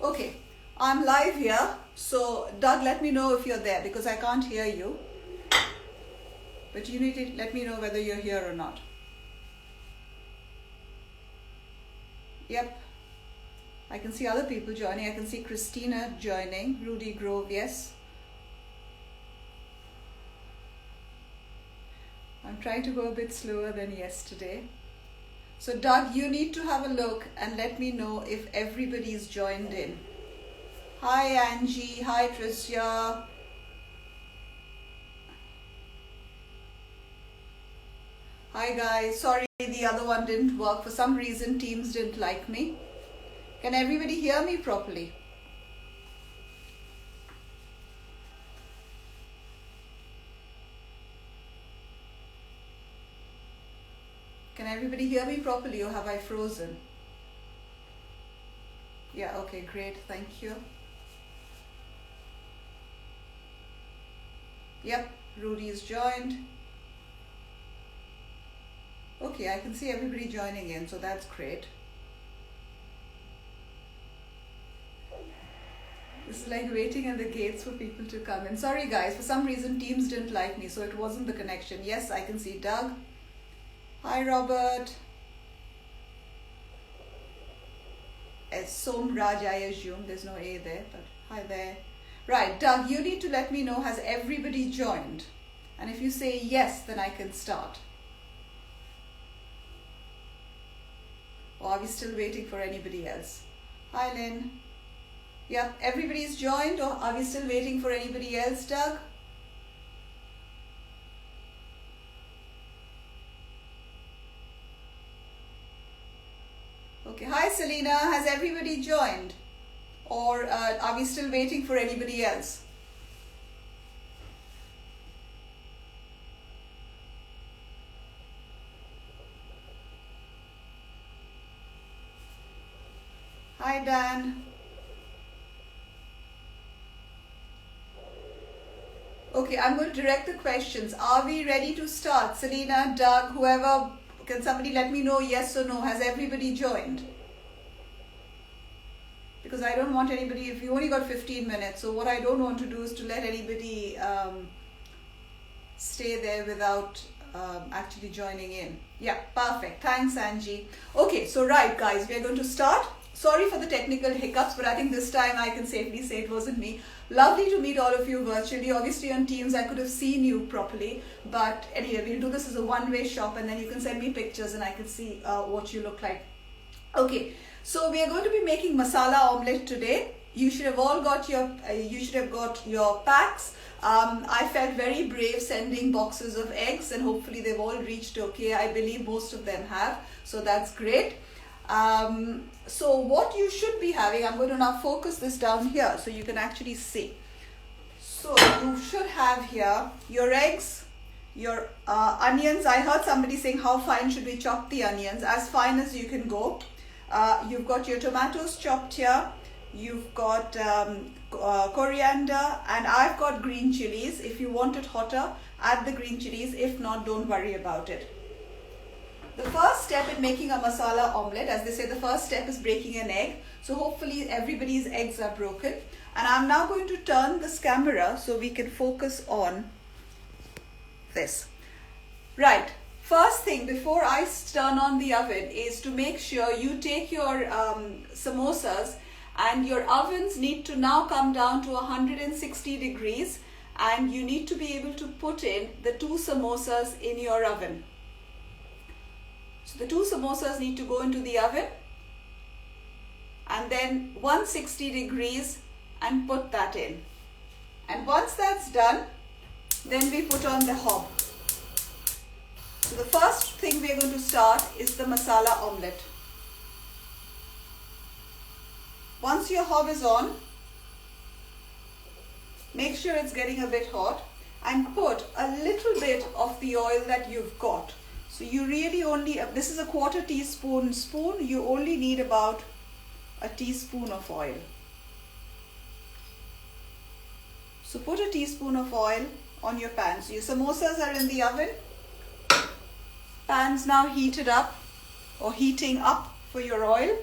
Okay, I'm live here. So Doug, let me know if you're there because I can't hear you. But you need to let me know whether you're here or not. Yep. I can see other people joining. I can see Christina joining. Rudy Grove, yes. I'm trying to go a bit slower than yesterday. So Doug, you need to have a look and let me know if everybody's joined in. Hi Angie, hi Tricia. Hi guys, sorry the other one didn't work. For some reason Teams didn't like me. Can everybody hear me properly? Can everybody hear me properly or have I frozen? Yeah, okay, great, thank you. Yep, Rudy's joined. Okay, I can see everybody joining in, so that's great. This is like waiting at the gates for people to come in. Sorry guys, for some reason Teams didn't like me, so it wasn't the connection. Yes, I can see Doug. Hi Robert. It's Somraj, I assume. There's no A there, but hi there. Right, Doug, you need to let me know, has everybody joined? And if you say yes, then I can start. Or are we still waiting for anybody else? Hi Lynn. Yep, everybody's joined, or are we still waiting for anybody else, Doug? Okay, hi Selena, has everybody joined? Or are we still waiting for anybody else? Hi Dan. Okay, I'm going to direct the questions. Are we ready to start? Selena, Doug, whoever, can somebody let me know yes or no? Has everybody joined? Because I don't want anybody, if you only got 15 minutes, so what I don't want to do is to let anybody stay there without actually joining in. Yeah, perfect. Thanks, Angie. Okay, so right, guys, we are going to start. Sorry for the technical hiccups, but I think this time I can safely say it wasn't me. Lovely to meet all of you virtually. Obviously on Teams, I could have seen you properly. But anyway, we'll do this as a one-way shop and then you can send me pictures and I can see what you look like. Okay, so we are going to be making masala omelette today. You should have all got your packs. I felt very brave sending boxes of eggs and hopefully they've all reached okay. I believe most of them have, so that's great. So what you should be having, I'm going to now focus this down here so you can actually see. So you should have here your eggs, your onions. I heard somebody saying how fine should we chop the onions? As fine as you can go. You've got your tomatoes chopped here. You've got coriander, and I've got green chilies. If you want it hotter, add the green chilies. If not, don't worry about it. The first step in making a masala omelette, as they say, the first step is breaking an egg. So hopefully everybody's eggs are broken. And I'm now going to turn this camera so we can focus on this. Right. First thing before I turn on the oven is to make sure you take your samosas, and your ovens need to now come down to 160 degrees, and you need to be able to put in the 2 samosas in your oven. So the 2 samosas need to go into the oven and then 160 degrees and put that in. And once that's done, then we put on the hob. So the first thing we are going to start is the masala omelette. Once your hob is on, make sure it's getting a bit hot and put a little bit of the oil that you've got. So you really only, this is a 1/4 teaspoon spoon, you only need about a teaspoon of oil. So put a teaspoon of oil on your pan. So your samosas are in the oven. Pan's now heated up or heating up for your oil.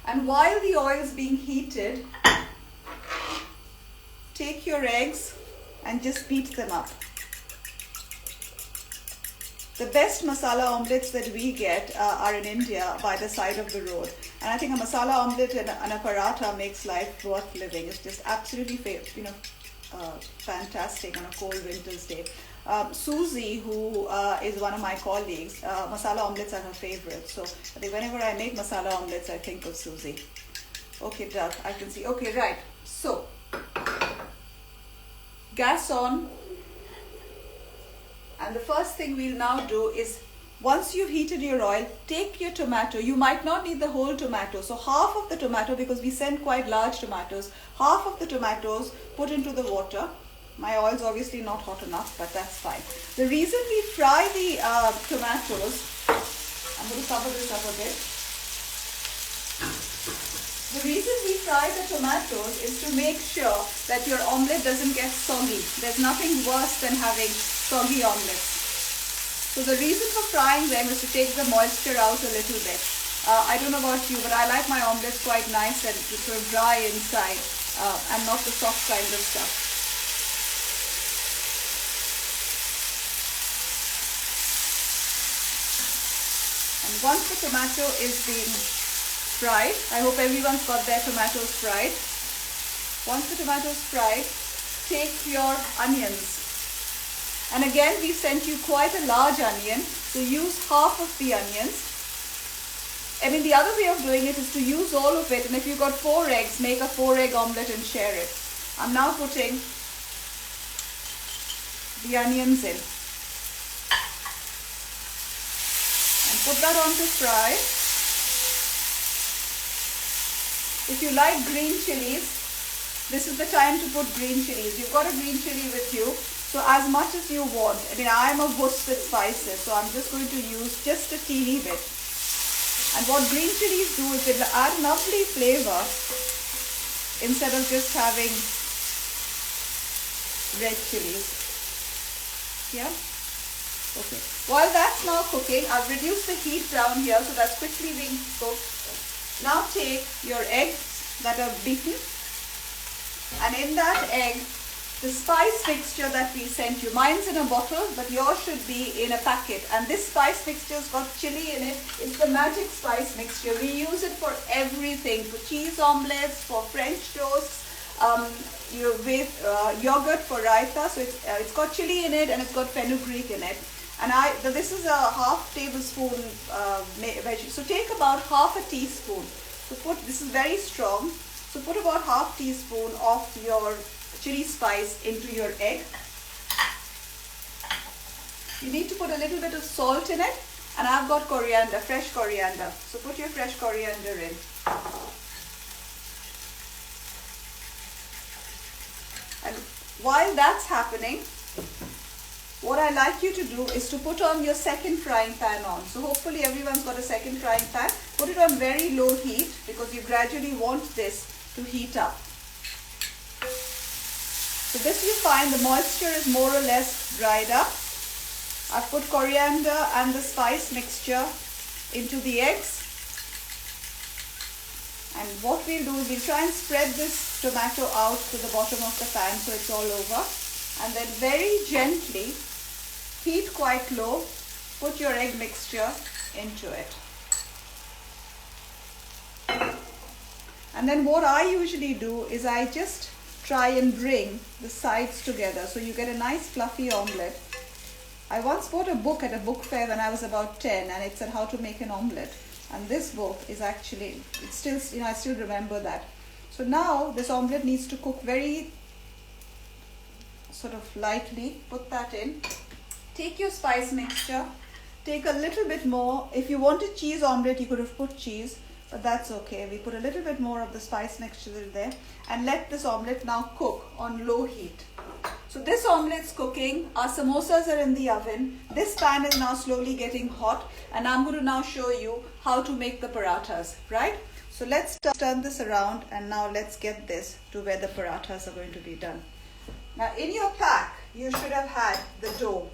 And while the oil is being heated, take your eggs and just beat them up. The best masala omelettes that we get are in India by the side of the road. And I think a masala omelette and a paratha makes life worth living. It's just absolutely fantastic on a cold winter's day. Susie, who is one of my colleagues, masala omelettes are her favorite. So I think whenever I make masala omelettes, I think of Susie. Okay, Doug, I can see. Okay, right. So, gas on. And the first thing we'll now do is, once you've heated your oil, take your tomato. You might not need the whole tomato. So half of the tomato, because we send quite large tomatoes, half of the tomatoes put into the water. My oil's obviously not hot enough, but that's fine. The reason we fry the tomatoes, I'm going to cover this up a bit. The reason we fry the tomatoes is to make sure that your omelette doesn't get soggy. There's nothing worse than having soggy omelettes. So the reason for frying them is to take the moisture out a little bit. I don't know about you, but I like my omelettes quite nice and sort of dry inside and not the soft kind of stuff. And once the tomato is being fried, I hope everyone's got their tomatoes fried. Once the tomatoes fried, take your onions. And again, we sent you quite a large onion, so use half of the onions. I mean, the other way of doing it is to use all of it, and if you've got 4 eggs, make a 4-egg omelette and share it. I'm now putting the onions in. And put that on to fry. If you like green chilies, this is the time to put green chilies. You've got a green chili with you, so as much as you want. I mean, I'm a wuss with spices, so I'm just going to use just a teeny bit. And what green chilies do is it'll add lovely flavor instead of just having red chilies. Yeah? Okay. While that's now cooking, I've reduced the heat down here, so that's quickly being cooked. Now take your eggs that are beaten, and in that egg, the spice mixture that we sent you. Mine's in a bottle, but yours should be in a packet. And this spice mixture's got chili in it. It's the magic spice mixture. We use it for everything, for cheese omelettes, for French toasts, with yogurt for raita. So it's got chili in it and it's got fenugreek in it. And this is a half tablespoon veggie. So take about half a teaspoon. So this is very strong. So put about half teaspoon of your chili spice into your egg. You need to put a little bit of salt in it, and I've got coriander, fresh coriander. So put your fresh coriander in. And while that's happening, what I like you to do is to put on your second frying pan on. So hopefully everyone's got a second frying pan. Put it on very low heat because you gradually want this to heat up. So this you find the moisture is more or less dried up. I've put coriander and the spice mixture into the eggs. And what we'll do is we'll try and spread this tomato out to the bottom of the pan so it's all over. And then very gently, heat quite low, put your egg mixture into it. And then what I usually do is I just try and bring the sides together so you get a nice fluffy omelette. I once bought a book at a book fair when I was about 10, and it said how to make an omelette. And this book is actually, it's still, I still remember that. So now this omelette needs to cook very sort of lightly. Put that in. Take your spice mixture. Take a little bit more. If you wanted cheese omelette, you could have put cheese, but that's okay. We put a little bit more of the spice mixture there and let this omelette now cook on low heat. So this omelette's cooking. Our samosas are in the oven. This pan is now slowly getting hot, and I'm going to now show you how to make the parathas, right? So let's turn this around, and now let's get this to where the parathas are going to be done. Now in your pack, you should have had the dough.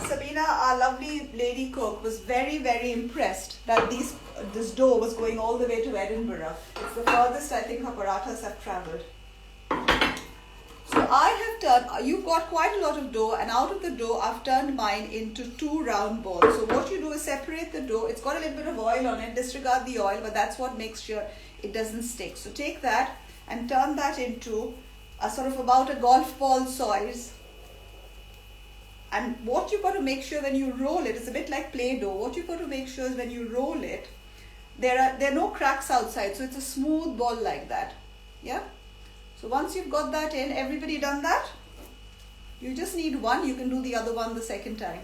Sabina, our lovely lady cook, was very, very impressed that this dough was going all the way to Edinburgh. It's the furthest I think her parathas have travelled. So I have turned, you've got quite a lot of dough, and out of the dough I've turned mine into 2 round balls. So what you do is separate the dough. It's got a little bit of oil on it, disregard the oil, but that's what makes sure it doesn't stick. So take that and turn that into a sort of about a golf ball size. And what you've got to make sure when you roll it, it's a bit like Play-Doh. What you've got to make sure is when you roll it, there are no cracks outside. So it's a smooth ball like that. Yeah? So once you've got that in, everybody done that? You just need one. You can do the other one the second time.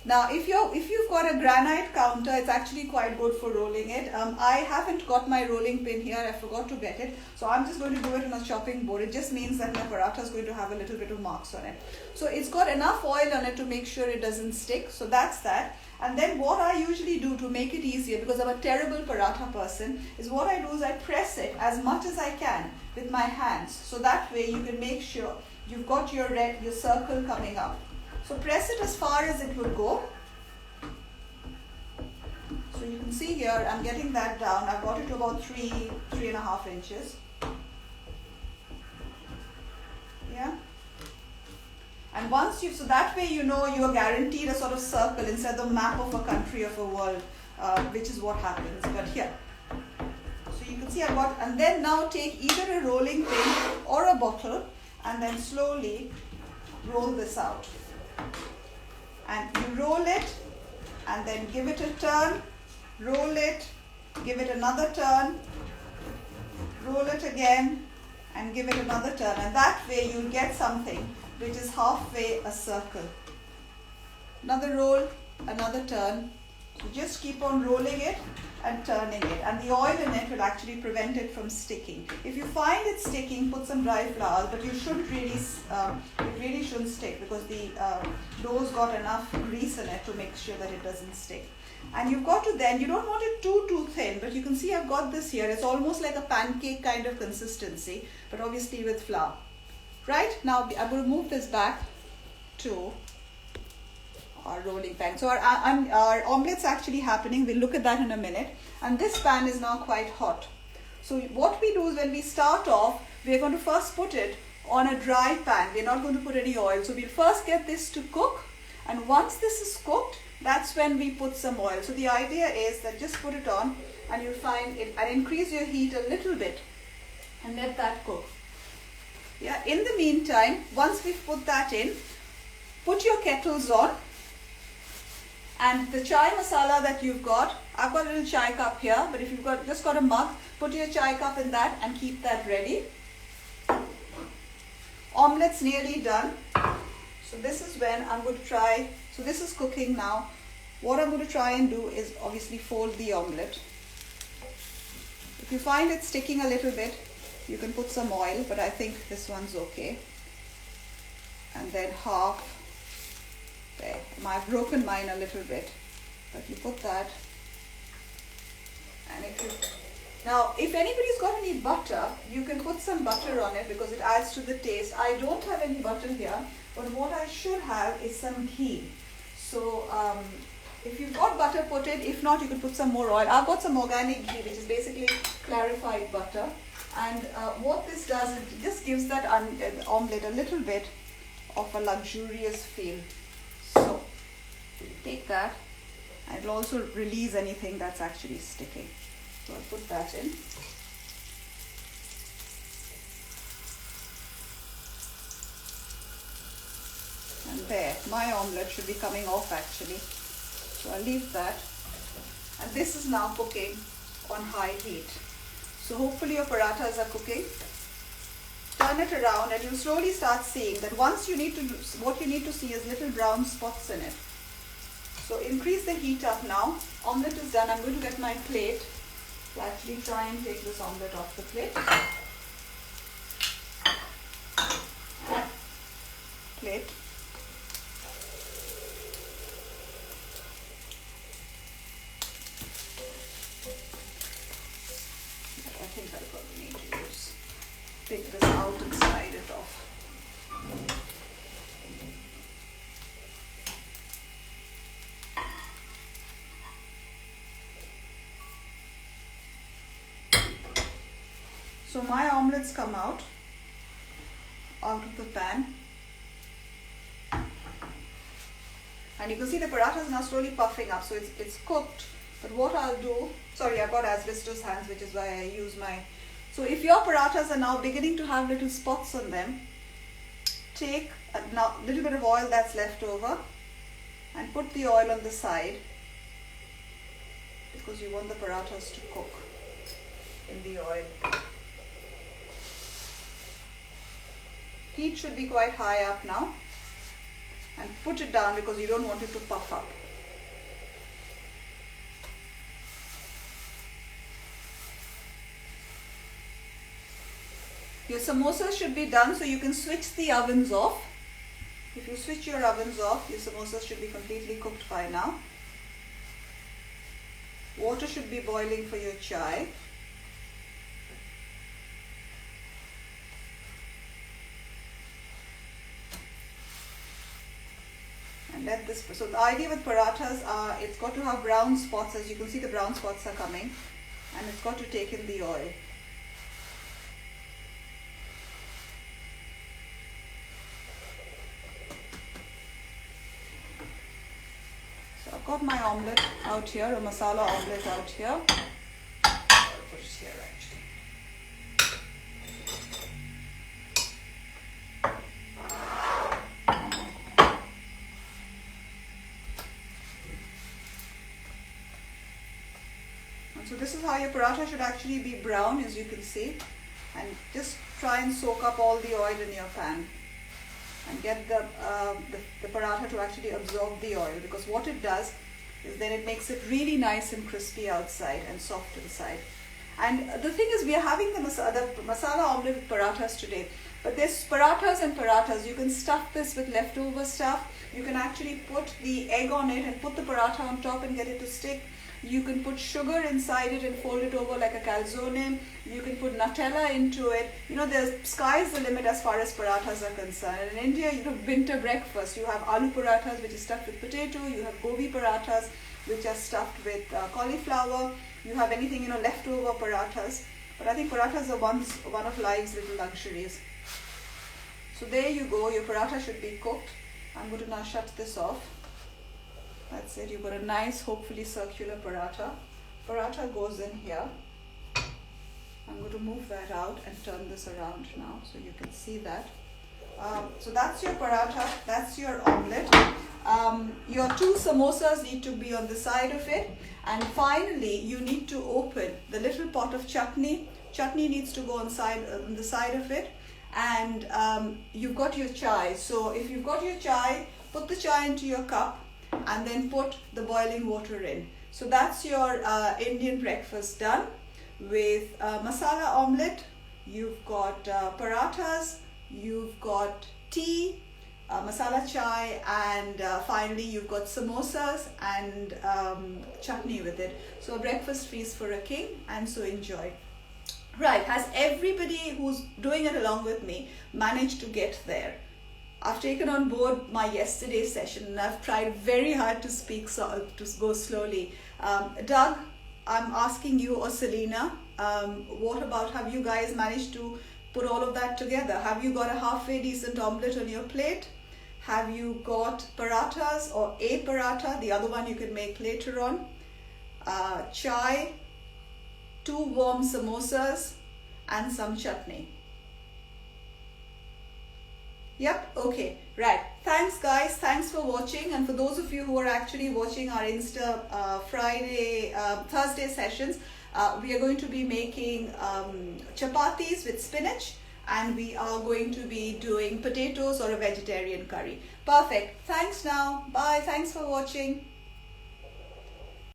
Now, if you've got a granite counter, it's actually quite good for rolling it. I haven't got my rolling pin here. I forgot to get it. So I'm just going to do it on a chopping board. It just means that my paratha is going to have a little bit of marks on it. So it's got enough oil on it to make sure it doesn't stick. So that's that. And then what I usually do to make it easier, because I'm a terrible paratha person, is what I do is I press it as much as I can with my hands. So that way you can make sure you've got your circle coming up. So press it as far as it will go. So you can see here, I'm getting that down. I've got it to about 3.5 inches. Yeah. And once so that way you know you are guaranteed a sort of circle instead of a map of a country of a world, which is what happens. But here. So you can see I've got, and then now take either a rolling pin or a bottle and then slowly roll this out. And you roll it and then give it a turn, roll it, give it another turn, roll it again and give it another turn, and that way you'll get something which is halfway a circle. Another roll, another turn. So just keep on rolling it and turning it, and the oil in it will actually prevent it from sticking. If you find it sticking, put some dry flour, but you shouldn't really, it really shouldn't stick because the dough's got enough grease in it to make sure that it doesn't stick. And you've got to then, you don't want it too thin, but you can see I've got this here. It's almost like a pancake kind of consistency, but obviously with flour. Right, now I'm going to move this back to our rolling pan. So our omelette's actually happening. We'll look at that in a minute. And this pan is now quite hot. So what we do is when we start off, we're going to first put it on a dry pan. We're not going to put any oil. So we'll first get this to cook. And once this is cooked, that's when we put some oil. So the idea is that just put it on and you'll find it, and increase your heat a little bit and let that cook. Yeah. In the meantime, once we've put that in, put your kettles on. And the chai masala that you've got, I've got a little chai cup here, but if you've just got a mug, put your chai cup in that and keep that ready. Omelette's nearly done. So this is when I'm going to try, so this is cooking now. What I'm going to try and do is obviously fold the omelette. If you find it sticking a little bit, you can put some oil, but I think this one's okay. And then half. There. I've broken mine a little bit, but you put that, and now if anybody's got any butter, you can put some butter on it because it adds to the taste. I don't have any butter here, but what I should have is some ghee. So if you've got butter, put it. If not, you can put some more oil. I've got some organic ghee, which is basically clarified butter, and what this does is it just gives that omelette a little bit of a luxurious feel. So take that, and it'll also release anything that's actually sticking. So I'll put that in. And there, my omelette should be coming off actually. So I'll leave that. And this is now cooking on high heat. So hopefully your parathas are cooking. Turn it around and you'll slowly start seeing that once what you need to see is little brown spots in it. So increase the heat up now. Omelette is done. I'm going to get my plate to actually try and take this omelette off the plate. Plate. I think I probably need to take this out and slide it off. So my omelets come out of the pan. And you can see the parathas now slowly puffing up, so it's cooked. But what I'll do, sorry, I've got asbestos hands, which is why I use my... So if your parathas are now beginning to have little spots on them, take a little bit of oil that's left over and put the oil on the side, because you want the parathas to cook in the oil. Heat should be quite high up now. And put it down because you don't want it to puff up. Your samosas should be done, so you can switch the ovens off. If you switch your ovens off, your samosas should be completely cooked by now. Water should be boiling for your chai. And let this, so the idea with parathas are, it's got to have brown spots. As you can see, the brown spots are coming, and it's got to take in the oil. So I've got my omelette out here, a masala omelette out here. I'll put it here actually. So this is how your paratha should actually be brown, as you can see, and just try and soak up all the oil in your pan and get the paratha to actually absorb the oil, because what it does is then it makes it really nice and crispy outside and soft inside. And the thing is, we are having the masala omelette with parathas today, but there's parathas and parathas. You can stuff this with leftover stuff. You can actually put the egg on it and put the paratha on top and get it to stick. You can put sugar inside it and fold it over like a calzone. You can put Nutella into it. You know, the sky's the limit as far as parathas are concerned. And in India, you have winter breakfast. You have aloo parathas, which is stuffed with potato. You have gobi parathas, which are stuffed with cauliflower. You have anything, you know, leftover parathas. But I think parathas are one of life's little luxuries. So there you go. Your paratha should be cooked. I'm going to now shut this off. That's it. You've got a nice, hopefully circular paratha. Paratha goes in here. I'm going to move that out and turn this around now so you can see that. So that's your paratha. That's your omelette. Your two samosas need to be on the side of it. And finally, you need to open the little pot of chutney. Chutney needs to go on the side of it. And you've got your chai. So if you've got your chai, put the chai into your cup and then put the boiling water in. So that's your Indian breakfast done with masala omelette. You've got parathas, you've got tea, masala chai, and finally you've got samosas and chutney with it. So a breakfast feast for a king, and so enjoy. Right, has everybody who's doing it along with me managed to get there? I've taken on board my yesterday's session and I've tried very hard to speak, to go slowly. Doug, I'm asking you, or Selena, what about, have you guys managed to put all of that together? Have you got a halfway decent omelette on your plate? Have you got parathas, or a paratha, the other one you can make later on? Chai, 2 warm samosas, and some chutney. Yep, okay, right. Thanks guys, thanks for watching. And for those of you who are actually watching our Thursday sessions, we are going to be making chapatis with spinach, and we are going to be doing potatoes or a vegetarian curry. Perfect. Thanks now. Bye. Thanks for watching.